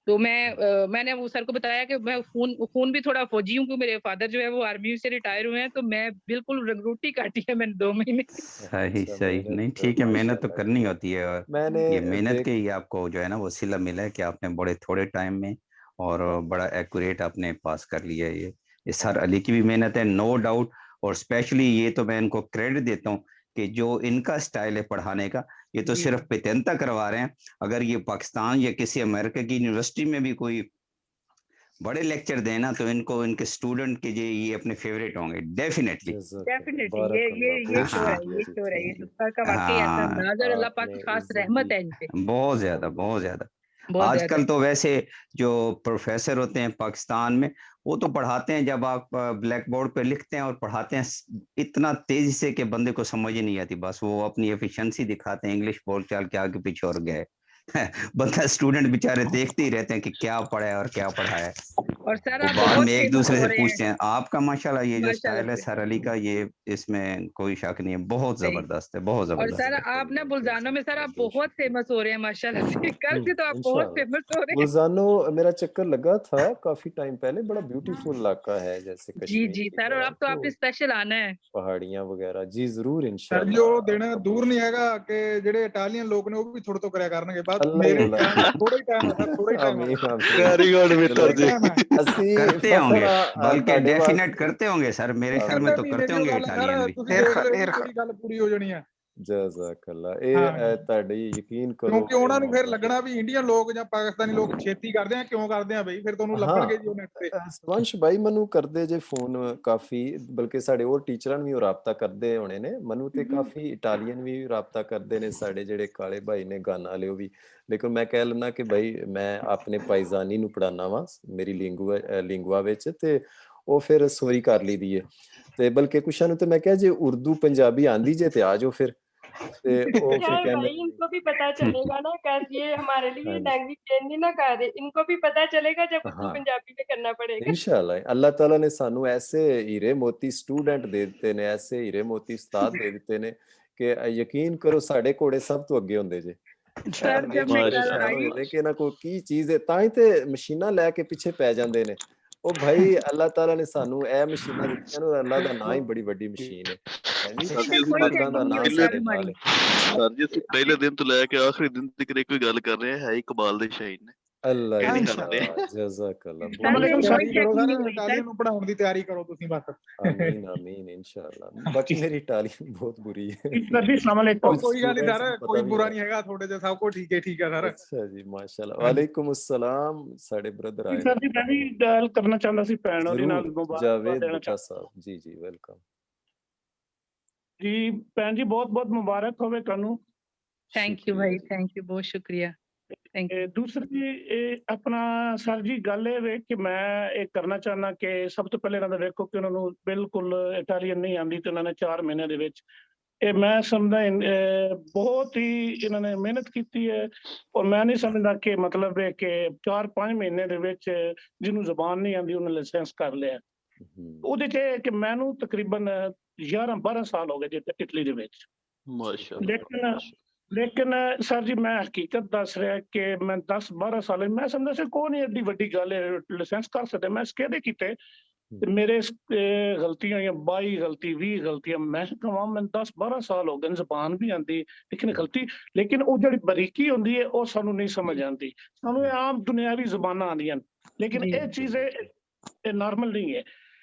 तो मैंने वो सर को बताया कि मैं खून भी थोड़ा फौजी हूँ, क्योंकि मेरे फादर जो है वो आर्मी से रिटायर हुए हैं, तो मैं बिल्कुल रोटी काटी है मैंने 2 महीने। सही अच्छा सही, नहीं मेहनत ठीक है, मेहनत तो माशाल्लाह करनी जी। होती है। और मैंने ये मेहनत के देख ही आपको जो है ना वो सिला मिला है कि आपने बड़े थोड़े टाइम में और बड़ा एक्यूरेट आपने पास कर लिया है। ये सर अली की भी मेहनत है, नो डाउट। और स्पेशली ये तो मैं इनको क्रेडिट देता हूँ कि जो इनका स्टाइल है पढ़ाने का, ये तो जी सिर्फ पेतेंता करवा रहे हैं। अगर ये पाकिस्तान या किसी अमेरिका की यूनिवर्सिटी में भी कोई बड़े लेक्चर देना तो इनको इनके स्टूडेंट के ये अपने फेवरेट होंगे डेफिनेटली। जज़ाकल्लाह डेफिनेटली बारकल्लाह ये बहुत श्योर है, शुक्रिया ये जी, श्योर है। ये थैंक तो यू। सर का वाकई ऐसा हाँ, अंदाज और अल्लाह पाक आपने की खास इज्जत रहमत दी है इन पे, बहुत ज्यादा बहुत अल्हम्दुलिल्लाह। ज्यादा। बहुत ज्यादा। आजकल तो वैसे जो प्रोफेसर होते हैं पाकिस्तान में, वो तो पढ़ाते हैं, जब आप ब्लैक बोर्ड पे लिखते हैं और पढ़ाते हैं इतना तेजी से कि बंदे को समझ ही नहीं आती। बस वो अपनी एफिशिएंसी दिखाते हैं, इंग्लिश बोलचाल के आगे पीछे और गए। बंदा स्टूडेंट बेचारे देखते ही रहते हैं कि क्या पढ़ा है और क्या पढ़ा है। और सर वो आप बाद बहुत में एक फेमस दूसरे हो से रहे हैं पूछते हैं। आपका माशाल्लाह ये जो माशाल्लाह स्टाइल है से। सर अली का, ये इसमें कोई शक नहीं है, बहुत सही। जबरदस्त है, बहुत और सर जबरदस्त है। आप ना बुलजानों में सर आप बहुत बहुत शुक्रिया। फेमस हो रहे हैं माशाल्लाह से। कल से तो आप बहुत इंशाल्लाह। फेमस हो रहे हैं। गुलजानो मेरा चक्कर लगा था काफी टाइम पहले, बड़ा ब्यूटीफुल इलाका है जैसे जी कश्मीर जी की सर, और तरह, अब तो तो आपने स्पेशल आना है। पहाड़ियां वगैरह जी जरूर ਸਰ ਜੀ ਉਹ इंशाल्लाह ਦਿਨ आपका ਦੂਰ बहुत ਨਹੀਂ शुक्रिया। ਹੈਗਾ ਕਿ ਜਿਹੜੇ ਇਟਾਲੀਅਨ ਲੋਕ ਨੇ ਉਹ ਵੀ ਥੋੜੇ ਤੋਂ ਕਰਿਆ ਕਰਨਗੇ। ਬਸ अल्लाह ही ਮੇਰੇ अल्लाह ਟਾਈਮ ਥੋੜਾ ਹੀ ਟਾਈਮ ਹੈ ਸਰ, ਥੋੜਾ ਹੀ ਟਾਈਮ ਹੈ आमीन ਬਸ, आमीन वेरी गुड चलो ਥੋੜਾ मित्र ਹੀ जी। ਟਾਈਮ है। ਅਸੀਂ करते फखर होंगे, बल्कि ਤੁਹਾਡੇ डेफिनेट वास्ते करते होंगे सर, मेरे ख्याल में अगले तो महीने करते ਦੀ ਉਹ होंगे ਗੱਲ ਹੈ इटालियन सर, भी। ਤੁਸੀਂ ਦੇਖ ਲਿਓ ਜੀ ਮੇਰੀ ਗੱਲ ਪੂਰੀ ਹੋ ਜਾਣੀ ਹੈ। ਜਜ਼ਾਕੱਲਾ ਹਾਂ ਇਹ ਤੁਹਾਡੀ ਯਕੀਨ ਕਰੋ ਕਿਉਂਕਿ ਕਿ ਉਹਨਾਂ ਨੂੰ ਫਿਰ ਮਤਲਬ ਲੱਗਣਾ ਵੀ ਇੰਡੀਅਨ ਲੋਕ ਜਾਂ ਪਾਕਿਸਤਾਨੀ ਲੋਕ ਛੇਤੀ ਕਰਦੇ ਆ, ਕਿਉਂ ਕਰਦੇ ਆ ਬਈ, ਫਿਰ ਤੁਹਾਨੂੰ ਲੱਭਣਗੇ ਜੀ ਉਹ ਨੈਟ ਤੇ। ਸਵੰਸ਼ ਭਾਈ ਮੈਨੂੰ ਕਰਦੇ ਜੇ ਫੋਨ ਕਾਫੀ, ਬਲਕਿ ਸਾਡੇ ਹੋਰ ਟੀਚਰਾਂ ਨੂੰ ਵੀ ਉਹ ਰਾਬਤਾ ਕਰਦੇ ਹੋਣੇ ਨੇ, ਮੈਨੂੰ ਤੇ ਕਾਫੀ ਇਟਾਲੀਅਨ ਵੀ ਰਾਬਤਾ ਕਰਦੇ ਨੇ, ਸਾਡੇ ਜਿਹੜੇ ਕਾਲੇ ਭਾਈ ਨੇ ਗਾਨਾ ਵਾਲੇ ਉਹ ਵੀ। ਲੇਕਿਨ ਮੈਂ ਕਹਿ ਲੈਣਾ ਕਿ ਭਾਈ ਮੈਂ ਆਪਣੇ ਪਾਈਜ਼ਾਨੀ ਨੂੰ ਪੜਾਉਣਾ ਵਾ ਮੇਰੀ ਲਿੰਗੁਆ ਵਿੱਚ, ਤੇ ਉਹ ਫਿਰ ਸੋਰੀ ਕਰ ਲਈਦੀ ਹੈ। ਤੇ ਬਲਕਿ ਕੁਛਾਂ ਨੂੰ ਤੇ ਮੈਂ ਕਿਹਾ ਜੇ ਉਰਦੂ ਪੰਜਾਬੀ ਆਂਦੀ ਜੇ ਤੇ ਆ ਜਾਓ ਫਿਰ, ते ओ फिर यार कहने भाई इनको भी पता चलेगा ना कैसे ये हमारे लिए हाँ जी। लैंग्वेज चेंज नहीं ना कर रहे, इनको भी पता चलेगा जब उनको हाँ। पंजाबी में करना पड़ेगा। इंशाल्लाह अल्लाह ताला ने सानू ऐसे हीरे मोती स्टूडेंट दे दित्ते ने, ऐसे हीरे मोती उस्ताद दे दित्ते ने कि यकीन करो साडे घोड़े सब तो अगे हुंदे जे। सर जब मैं कल परेशान हो आई जांदे कि इन्हां कोल की चीज़ है, तां ही ते मशीनां लैके पिछे पै जांदे ने। ओ भाई अल्लाह ताला ने सानू ए मशीनां दित्तियां ने और अल्लाह दा नां ही बड़ी वड्डी मशीन है। हैं जी? सर जी, कोई बजुर्गां दा चेकिंग नहीं नां हुई ਪਹਿਲੇ सर साडे हमारी। नाल है। ਸਰ ਜੀ ਅਸੀਂ ਪਹਿਲੇ ਦਿਨ ਤੋਂ ਲੈ ਕੇ ਆਖਰੀ ਦਿਨ ਤੱਕ ਇੱਕੋ ਹੀ ਗੱਲ ਕਰ ਰਹੇ ਹਾਂ, ਹੈ ਹੀ ਕਮਾਲ ਦੇ ਸ਼ਹੀਦ ਨੇ। अल्लाह ਕਿਹੜੀ या ਗੱਲ ਦੇ अल्लाह, जज़ाकल्लाह सर बहुत मेरी वालेकुम कोई शादी करो चेकिंग सर, नहीं हुई सर। टालियों ਨੂੰ ਪੜਾਉਣ ਦੀ ਤਿਆਰੀ ਕਰੋ ਤੁਸੀਂ ਬਸ। आमीन, आमीन इंशाल्लाह। बाकी मेरी टालियाँ बहुत बुरी है। सर जी अस्सलाम वालेकुम। कुछ ਕੋਈ ਗੱਲ ਨਹੀਂ स्टूडेंट्स ਸਰ, को ਕੋਈ पता भी ਬੁਰਾ है। ਨਹੀਂ ਹੈਗਾ, ਤੁਹਾਡੇ ਤੇ ਸਭ ਕੁਝ ਠੀਕ ਹੈ ਸਰ। अच्छा जी, माशाल्लाह। हाँ जी। वालेकुम अस्सलाम, साडे ब्रदर आए सर ने। जी मैं भी गल करना चाहता सी भैन होरी नाल ज़रूर, मुबारकबाद जावेद देना भुट्टा चाहता साहब। जी, जी, वेलकम। जी भैन जी बहुत-बहुत मुबारक होवे तुहानू। थैंक यू शुक्रिया भाई, जी। थैंक यू, बहुत शुक्रिया। Thank you. दूसरी अपना सर जी गल ये वे कि मैं ये करना चाहना कि सब तो पहले इन्हां दा देखो कि उन्होंने बिल्कुल इटालियन नहीं आंदी ते उन्होंने 4 महीने दे विच मैं समझदा बहुत ही इन्होंने मेहनत की है और मैं नहीं समझदा कि मतलब है कि 4-5 महीने दे विच जिन्हों जबान नहीं आंदी उन्होंने लाइसेंस कर लिया। ਉਹਦੇ ਚ ਕਿ ਮੈਨੂੰ ਤਕਰੀਬਨ 11-12 ਸਾਲ ਹੋ ਗਏ ਜੀ ਇਟਲੀ ਦੇ ਵਿੱਚ। ਮਾਸ਼ਾਅੱਲਾ। लेकिन सर जी मैं हकीकत दस रहा कि मैं 10-12 साल मैं समझदा सी कोई नहीं एडी वड्डी गल है लाइसेंस कर सकते मैं कहदे कीते मेरे गलतियां या 22 गलती 20 गलतियां मैं कहां मैं 10-12 साल हो गए जबान भी आंदी लेकिन गलती लेकिन वो जिहड़ी बारीकी हुंदी है वो सानू नहीं समझ आंदी सानू आम दुनियावी जबानां आंदियां लेकिन ये चीज़ ये नॉर्मल नहीं है।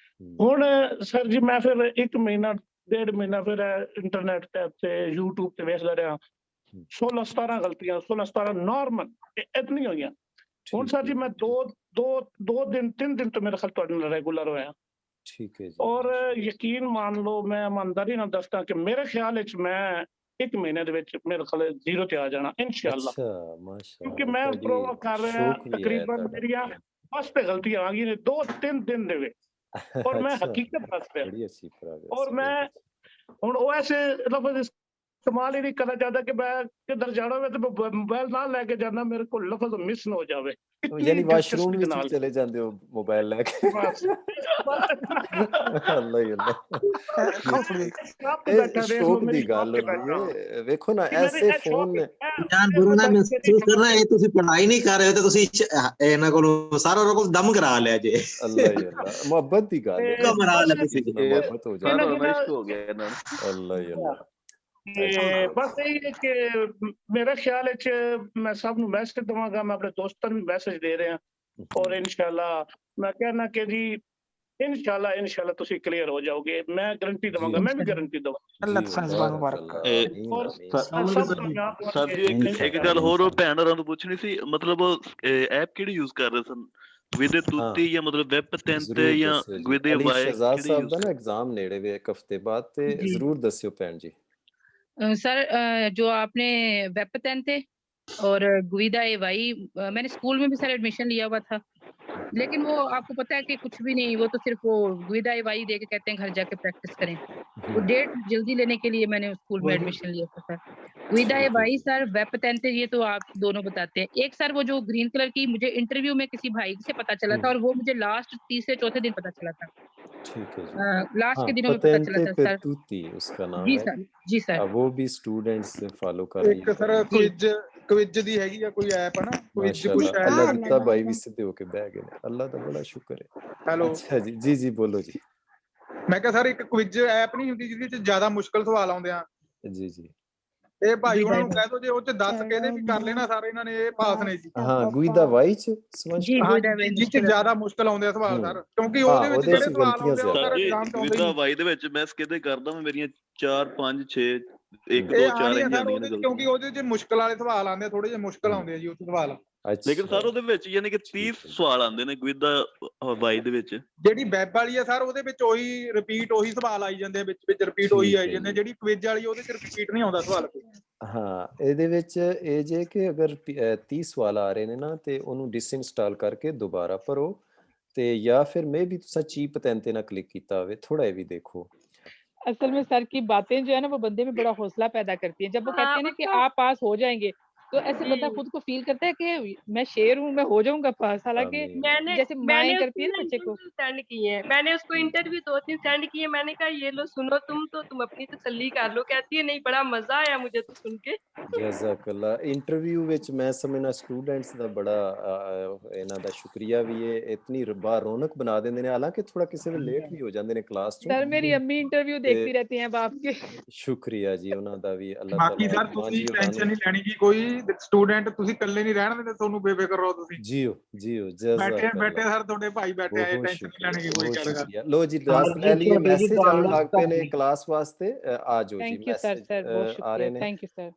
हुण सर जी मैं फिर 1 महीना 1.5 महीना फिर इंटरनेट ते यूट्यूब ते वेखदा रहा 16-17 गलतियां 16-17 नॉर्मल इतनी हुई हुण सर जी मैं दो दिन 3 दिन तो मेरे ख्याल तुहाडे नाल रेगुलर होया। ठीक है जी। और यकीन मान लो मैं ईमानदारी नाल दसदा कि मेरे ख्याल विच मैं 1 महीने दे विच मेरे ख्याल 0 ते आ जाना इंशाअल्लाह। अच्छा, माशाअल्लाह। क्योंकि मैं प्रूव कर रहा शौक भी है तकरीबन तुहाडा। मेरियां 10 ते गलतियां आ गई ने 2-3 दिन दे विच और मैं अच्छा, हकीकत दस रहा बड़ी अच्छी प्रोग्रेस, और मैं बहुत अच्छी। हुण वो ऐसे लफ्ज़ इस्तेमाल ही नहीं करना चाहता कि मैं किधर जाना होवे तो मोबाइल ना लेके जाना मेरे को लफ्ज़ मिस ना हो जावे इतनी यानी वाशरूम दिलचस्पी दे विच भी नाल चले जांदे हो मोबाइल लेके। बस अल्लाह ही अल्लाह। आप ਇਹ बैठा देख लो ਸ਼ੌਕ मेरी ਦੀ शॉप ਗੱਲ पे ਹੁੰਦੀ बैठा हूं ਹੈ ਵੇਖੋ ਨਾ कि मेरे ਐਸੇ ए ਫੋਨ शौक ਨੇ ਜਾਨ ਗੁਰੂਨਾ ਮਹਿਸੂਸ ਕਰਨਾ ਇਹ ਤੁਸੀਂ ਪੜ੍ਹਾਈ ਨਹੀਂ ਕਰ ਰਹੇ ਹੋ ਤੇ ਤੁਸੀਂ ਇਹਨਾਂ ਕੋਲੋਂ ਸਾਰਾ ਉਹਨਾਂ ਕੋਲ ਦਮ ਕਰਾ ਲਿਆ ਜੇ ਅੱਲਾ ਹੀ ਅੱਲਾ ਮੁਹੱਬਤ ਦੀ ਗੱਲ ਹੈ ਕਮਰਾ ਲਿਆ ਤੁਸੀਂ ਮੁਹੱਬਤ ਹੋ ਸਾਰਾ ਜਾਏ ਇਸ਼ਕ ਹੋ ਗਿਆ ਇਹਨਾਂ ਨੂੰ। ਅੱਲਾ ਹੀ ਅੱਲਾ। बस यही है कि मेरे ख्याल मैं सब मैसेज दवांगा मैं अपने दोस्तों भी मैसेज दे रहे हैं और इंशाल्लाह मैं कहना कि जी इंशाल्लाह तुसी क्लियर हो जाओगे मैं गारंटी दवांगा मैं भी गारंटी दवांगा अल्लाह ताला मुबारक ਸਰ ਜੀ ਇੱਕ ਗੱਲ ਹੋਰ ਉਹ ਭੈਣ ਹੋਰਾਂ ਨੂੰ ਪੁੱਛਣੀ ਸੀ ਮਤਲਬ ਐਪ ਕਿਹੜੀ ਯੂਜ਼ ਕਰ ਰਹੇ ਸਨ ਵਿਦ ਤੁੱਤੀ ਜਾਂ ਮਤਲਬ ਵੈਬ ਟੈਂਟ ਜਾਂ ਵਿਦ ਅਲੀ ਵਾਈ ਸ਼ਹਜ਼ਾਦ ਕਿਹੜੀ ਸਾਹਿਬ ਦਾ ਯੂਜ਼ ਨਾ ਐਗਜ਼ਾਮ ਨੇੜੇ ਵੇ ਇੱਕ ਹਫਤੇ ਬਾਅਦ ਤੇ ਜ਼ਰੂਰ ਦੱਸਿਓ ਭੈਣ ਜੀ। सर जो आपने वेब पेन थे और गुइदा ए वाई मैंने स्कूल में भी सर एडमिशन लिया हुआ था लेकिन वो आपको पता है कि कुछ भी नहीं वो तो सिर्फ वो गुइदा ए वाई दे के कहते हैं घर जाके प्रैक्टिस करें वो डेट जल्दी लेने के लिए मैंने स्कूल में एडमिशन लिया था sir. गुइदा A why sir web pen थे ये तो आप दोनों बताते हैं। एक सर वो जो ग्रीन कलर की मुझे इंटरव्यू में किसी भाई से पता चला था और वो मुझे लास्ट 3 दिन पता चला था। ठीक है जी। लास्ट के दिनों में पता चला था सर। पेतुती उसका नाम जी है। सर, जी सर। वो भी स्टूडेंट्स फॉलो कर रही ਇੱਕ ਸਰ क्विज ਦੀ ਹੈਗੀ ਆ ਕੋਈ ਐਪ ਹੈ ਨਾ क्विज कुछ है अल्लाह दिता भाई भी सीधे होके बैठ गए अल्लाह का बड़ा शुक्र है। हेलो अच्छा जी जी जी बोलो जी। ਮੈਂ ਕਿਹਾ ਸਰ ਇੱਕ क्विज ਐਪ ਨਹੀਂ ਹੁੰਦੀ ਜਿਹਦੇ ਚ ਜ਼ਿਆਦਾ ਮੁਸ਼ਕਲ ਸਵਾਲ ਆਉਂਦੇ ਆ जी जी ਇਹ ਭਾਈ ਉਹਨਾਂ ਨੂੰ ਕਹਿ ਦੋ ਜੇ ਉਹ ਚ 10 ਕਹਿੰਦੇ ਵੀ ਕਰ ਲੈਣਾ ਸਾਰੇ ਇਹਨਾਂ ਨੇ ਇਹ ਪਾਸ ਨੇ ਜੀ। ਹਾਂ ਗੁਈਦਾ ਵਾਈ ਚ ਸਮਝ ਜੀ ਗੁਈਦਾ ਵਾਈ ਜਿਸ ਚ ਜ਼ਿਆਦਾ ਮੁਸ਼ਕਲ ਆਉਂਦੇ ਆ ਸਵਾਲ ਸਰ ਕਿਉਂਕਿ ਉਹਦੇ ਵਿੱਚ ਜਿਹੜੇ ਸਵਾਲ ਆਉਂਦੇ ਆ ਉਹ ਸਰ ਐਗਜ਼ਾਮ ਚ ਆਉਂਦੇ ਗੁਈਦਾ ਵਾਈ ਦੇ ਵਿੱਚ ਮੈਂ ਕਿਤੇ ਕਰਦਾ ਮੈਂ ਮੇਰੀਆਂ 4 5 6 1 2 ਇਹ 4 ਆਣੀਆਂ ਇੰਜ ਸਰ ਆਉਂਦੀਆਂ ਉਹਦੇ ਨੇ ਚ ਕਿਉਂਕਿ ਉਹਦੇ ਚ ਮੁਸ਼ਕਲ ਵਾਲੇ ਸਵਾਲ ਆਉਂਦੇ ਆ ਥੋੜੇ ਜਿਹੇ ਮੁਸ਼ਕਲ ਆਉਂਦੇ ਆ ਜੀ ਉਹ ਸਵਾਲ। ਲੇਕਿਨ ਸਰ ਉਹਦੇ ਵਿੱਚ ਯਾਨੀ ਕਿ 30 ਸਵਾਲ ਆਉਂਦੇ ਨੇ ਗੁਈਦਾ ਵਾਈ ਦੇ ਵਿੱਚ ਜਿਹੜੀ ਵੈਬ ਵਾਲੀ ਆ ਸਰ ਉਹਦੇ ਵਿੱਚ ਉਹੀ ਰਿਪੀਟ ਉਹੀ ਸਵਾਲ ਆਈ ਜਾਂਦੇ ਆ ਵਿੱਚ ਰਿਪੀਟ ਉਹੀ ਆਈ ਜਾਂਦੇ ਜਿਹੜੀ ਕੁਇਜ਼ ਵਾਲੀ ਉਹਦੇ ਚ ਰਿਪੀਟ ਨਹੀਂ ਆਉਂਦਾ ਸਵਾਲ ਕੋਈ। ਹਾਂ ਇਹਦੇ ਵਿੱਚ ਇਹ ਜੇ ਕਿ ਅਗਰ 30 ਸਵਾਲ ਆ ਰਹੇ ਨੇ ਨਾ ਤੇ ਉਹਨੂੰ ਡਿਸਇੰਸਟਾਲ ਕਰਕੇ ਦੁਬਾਰਾ ਭਰੋ ਤੇ ਜਾਂ ਫਿਰ ਮੈਂ ਵੀ ਤੁਸੀਂ ਚੀਪ ਪੈਨ ਤੇ ਨਾ ਕਲਿੱਕ ਕੀਤਾ ਹੋਵੇ ਥੋੜਾ ਇਹ ਵੀ ਦੇਖੋ। असल में सर की बातें जो है ना वो बंदे में बड़ा हौसला पैदा करती हैं। जब वो कहते हाँ, हैं ना कि उसको आप पास हो जाएँगे, तो ऐसे बंदा जी। खुद को फ़ील करता है कि मैं शेर हूँ, मैं हो जाऊँगा पास। हालाँकि आमीन। मैंने जैसे माएँ मैंने करती उसको हैं ना ना बच्चे को। इंटरव्यू सेंड किए हैं। मैंने उसको जी, जी। इंटरव्यू 2-3 सेंड किए। मैंने कहा ये लो सुनो तुम अपनी तसल्ली कर लो। कहती है नहीं बड़ा मज़ा आया मुझे तो सुन के। ਜਜ਼ਾਕੱਲਾ ਇੰਟਰਵਿਊ ਵਿੱਚ ਮੈਂ ਸਮਝਣਾ ਸਟੂਡੈਂਟਸ ਦਾ ਬੜਾ ਇਹਨਾਂ ਦਾ ਸ਼ੁਕਰੀਆ ਵੀ ਹੈ ਇਤਨੀ ਬਾਹਰ ਰੌਣਕ ਬਣਾ ਦਿੰਦੇ ਨੇ ਹਾਲਾਂਕਿ ਥੋੜਾ ਕਿਸੇ ਵੇਲੇ ਲੇਟ ਵੀ ਹੋ ਜਾਂਦੇ ਨੇ ਕਲਾਸ ਚੋਂ सर मेरी अम्मी इंटरव्यू ਤੇ देखती रहती हैं अब आपके। ਸ਼ੁਕਰੀਆ ਜੀ ਉਹਨਾਂ ਦਾ ਵੀ ਅੱਲਾਹ ਬਾਕੀ ਤਾਲਾ ਸਰ ਮਾਂ ਤੁਸੀਂ ਜੀ ਉਹਨਾਂ ਟੈਨਸ਼ਨ ਨੂੰ ਨਹੀਂ ਲੈਣੀ ਜੀ ਕੋਈ ਸਟੂਡੈਂਟ ਤੁਸੀਂ ਇਕੱਲੇ ਨਹੀਂ ਰਹਿਣ ਦਿੰਦੇ ਤੁਹਾਨੂੰ ਬੇਫਿਕਰ ਰਹੋ ਤੁਸੀਂ ਜੀਓ ਜੀਓ ਬੈਠੇ ਜਜ਼ਾਕੱਲਾ ਸਰ ਤੁਹਾਡੇ ਭਾਈ ਬੈਠੇ ਆ ਬਹੁਤ ਟੈਨਸ਼ਨ ਨਹੀਂ ਸ਼ੁਕਰੀਆ ਲੈਣੀ ਕੋਈ ਬਹੁਤ ਗੱਲ ਸ਼ੁਕਰੀਆ ਲੋ ਜੀ ਸਰ ਦੱਸ ਜੀ ਲੈ ਲਈਏ ਤੁਹਾਡੀ ਜੀ ਮੈਸੇਜ ਆਉਣ ਗੱਲ ਲੱਗ ਪਏ ਨੇ ਤੁਹਾਡੀ ਕਲਾਸ ਵਾਸਤੇ ਆ ਜਾਓ ਜੀ thank you sir, message sir बहुत ਆ ਰਹੇ शुक्रिया। ਨੇ थैंक यू सर,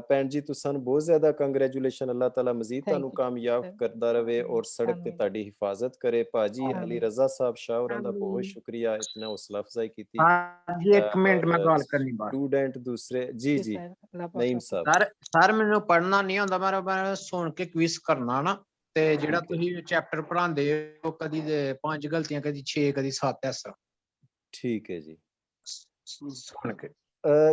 ਭੈਣ ਜੀ ਤੁਹਾਨੂੰ ਬਹੁਤ ਜ਼ਿਆਦਾ ਕੰਗ੍ਰੈਚੁਲੇਸ਼ਨ ਅੱਲਾਹ ਤਾਲਾ ਮਜ਼ੀਦ ਤੁਹਾਨੂੰ थैंक यू ਕਾਮਯਾਬ सर। ਕਰਦਾ ਰਵੇ ਔਰ ਸੜਕ ਤੇ आमीन, ਤੁਹਾਡੀ ਹਿਫਾਜ਼ਤ ਕਰੇ ਭਾਜੀ ਅਲੀ आमीन। ਰਜ਼ਾ ਸਾਹਿਬ ਸ਼ਾਹ ਹੋਰਾਂ ਦਾ ਬਹੁਤ आमीन। ਸ਼ੁਕਰੀਆ ਇਤਨਾ ਹੌਸਲਾ ਅਫਜ਼ਾਈ ਕੀਤੀ हाँ जी एक मिनट मैं गल करनी बात ਸਟੂਡੈਂਟ ਦੂਸਰੇ ਜੀ जी ਜੀ सर, अल्लाह पाक ਨਈਮ आपको ਸਾਹਿਬ सर सर मैंने पढ़ना नहीं आंदा मैं सुन के क्विज करना ना ते जेड़ा ठीक है तुसी चैप्टर पढ़ांदे हो कदी 5 गलतियां कदी 6 कदी 7 ऐसा ठीक है जी सुन के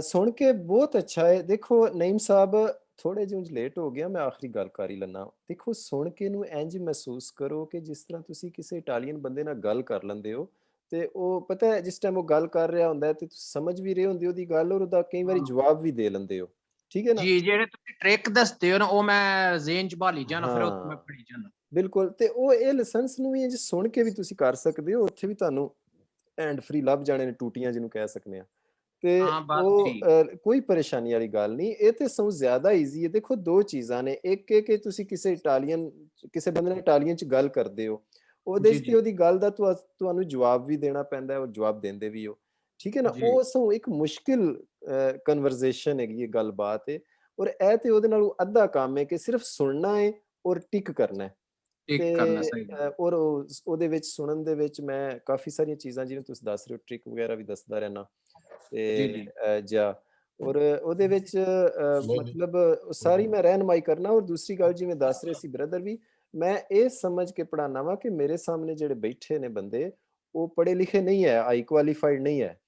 ਸੁਣ ਕੇ ਬਹੁਤ ਅੱਛਾ ਹੈ ਦੇਖੋ ਨਈਮ ਸਾਹਿਬ ਥੋੜੇ ਜਿਹਾ ਲੇਟ ਹੋ ਗਿਆ ਮੈਂ ਆਖਰੀ ਗੱਲ ਕਰ ਹੀ ਲੈਣਾ ਦੇਖੋ ਸੁਣ ਕੇ ਨੂੰ ਇੰਜ ਮਹਿਸੂਸ ਕਰੋ ਕਿ ਜਿਸ ਤਰ੍ਹਾਂ ਤੁਸੀਂ ਕਿਸੇ ਇਟਾਲੀਅਨ ਬੰਦੇ ਨਾਲ ਗੱਲ ਕਰ ਲੈਂਦੇ ਹੋ ਤੇ ਉਹ ਪਤਾ ਹੈ ਜਿਸ ਟਾਈਮ ਉਹ ਗੱਲ ਕਰ ਰਿਹਾ ਹੁੰਦਾ ਤੇ ਤੁਸੀਂ ਸਮਝ ਵੀ ਰਹੇ ਹੁੰਦੇ ਉਹਦੀ ਗੱਲ ਔਰ ਉਹਦਾ ਕਈ ਵਾਰੀ ਜਵਾਬ ਵੀ ਦੇ ਲੈਂਦੇ ਹੋ ਠੀਕ ਹੈ ਨਾ जी जेड़े तुसी ट्रिक दसदे हो ना ओ मैं ज़हन च भाली जाना फिर मैं ਹਾਂ पढ़ी जाना ਬਿਲਕੁਲ ਤੇ ਉਹ ਇਹ ਲਾਇਸੈਂਸ ਨੂੰ ਵੀ ਇੰਜ ਸੁਣ ਕੇ ਵੀ ਤੁਸੀਂ ਕਰ ਸਕਦੇ ਹੋ ਉੱਥੇ ਵੀ ਤੁਹਾਨੂੰ ਹੈਂਡ ਫ੍ਰੀ ਲੱਭ ਜਾਣੇ ਨੇ ਟੂਟੀਆਂ ਜਿਹਨੂੰ ਕਹਿ ਸਕਨੇ ਆ ਤੇ हाँ बस ਉਹ ठीक ਕੋਈ ਪਰੇਸ਼ਾਨੀ ਵਾਲੀ ਗੱਲ ਨਹੀਂ ਇਹ ਤੇ ਸਭ ਜ਼ਿਆਦਾ ਈਜ਼ੀ ਹੈ ਦੇਖੋ ਦੋ ਚੀਜ਼ਾਂ ਨੇ ਇੱਕ ਇਹ ਕਿ ਤੁਸੀਂ ਕਿਸੇ ਬੰਦੇ ਨਾਲ ਇਟਾਲੀਅਨ ਚ ਗੱਲ ਕਰਦੇ ਹੋ ਉਹਦੇ जी ਚ ਤੇ जी ਉਹਦੀ ਗੱਲ ਦਾ ਤੁਹਾਨੂੰ ਜਵਾਬ ਵੀ ਦੇਣਾ ਪੈਂਦਾ ਹੈ ਔਰ ਜਵਾਬ ਦਿੰਦੇ ਵੀ ਹੋ ਠੀਕ ਹੈ ਨਾ जी ਉਹ ਸਭ ਇੱਕ ਮੁਸ਼ਕਿਲ ਕਨਵਰਜ਼ੇਸ਼ਨ ਹੈਗੀ ਇਹ ਗੱਲਬਾਤ ਹੈ ਔਰ ਇਹ ਤੇ ਉਹਦੇ ਨਾਲ ਅੱਧਾ ਕੰਮ ਹੈ ਕਿ ਸਿਰਫ ਸੁਣਨਾ ਹੈ ਔਰ ਟਿਕ ਕਰਨਾ ਹੈ टिक करना ਤੇ सही ਔਰ ਉਹਦੇ ਵਿੱਚ ਸੁਣਨ ਦੇ ਵਿੱਚ ਮੈਂ ਕਾਫੀ ਸਾਰੀਆਂ ਚੀਜ਼ਾਂ ਜਿਵੇਂ ਤੁਸੀਂ ਦੱਸ ਰਹੇ ਹੋ ਟ੍ਰਿਕ ਵਗੈਰਾ ਵੀ ਦੱਸਦਾ ਰਹਿਣਾ जी ਤੇ जी ਜਾਂ ਔਰ ਉਹਦੇ ਵਿੱਚ ਮਤਲਬ ਸਾਰੀ ਮੈਂ ਰਹਿਨਮਾਈ ਕਰਨਾ ਔਰ ਦੂਸਰੀ ਗੱਲ ਜਿਵੇਂ ਦੱਸ ਰਹੇ ਸੀ ਬ੍ਰਦਰ ਵੀ ਮੈਂ ਇਹ ਸਮਝ ਕੇ ਪੜਾਉਣਾ ਵਾ ਕਿ ਮੇਰੇ ਸਾਹਮਣੇ ਜਿਹੜੇ ਬੈਠੇ ਨੇ ਬੰਦੇ ਉਹ ਪੜ੍ਹੇ ਲਿਖੇ ਨਹੀਂ ਹੈ ਹਾਈ ਕੁਆਲੀਫਾਈਡ ਨਹੀਂ ਹੈ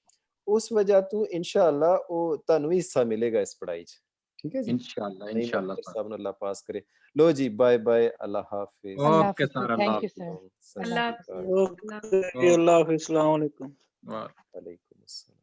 ਉਸ ਵਜ੍ਹਾ ਤੋਂ ਇਨਸ਼ਾਅੱਲਾ ਉਹ ਤੁਹਾਨੂੰ ਵੀ ਹਿੱਸਾ ਮਿਲੇਗਾ ਇਸ ਪੜ੍ਹਾਈ 'ਚ ਠੀਕ ਹੈ ਜੀ नहीं इंशाल्लाह अख्तर सर साहब ने अल्लाह पास करे लो जी बाय बाय अल्लाह हाफिज अल्लाह ओके हाफ़िज़ sir, sir Allah thank you sir, सत अल्लाह श्री हाफ़िज़। अकाल अल्लाह ओके अल्लाह हाफिज़, अस्सलाम वालेकुम। हाफिज़ वालेकुम अस्सलाम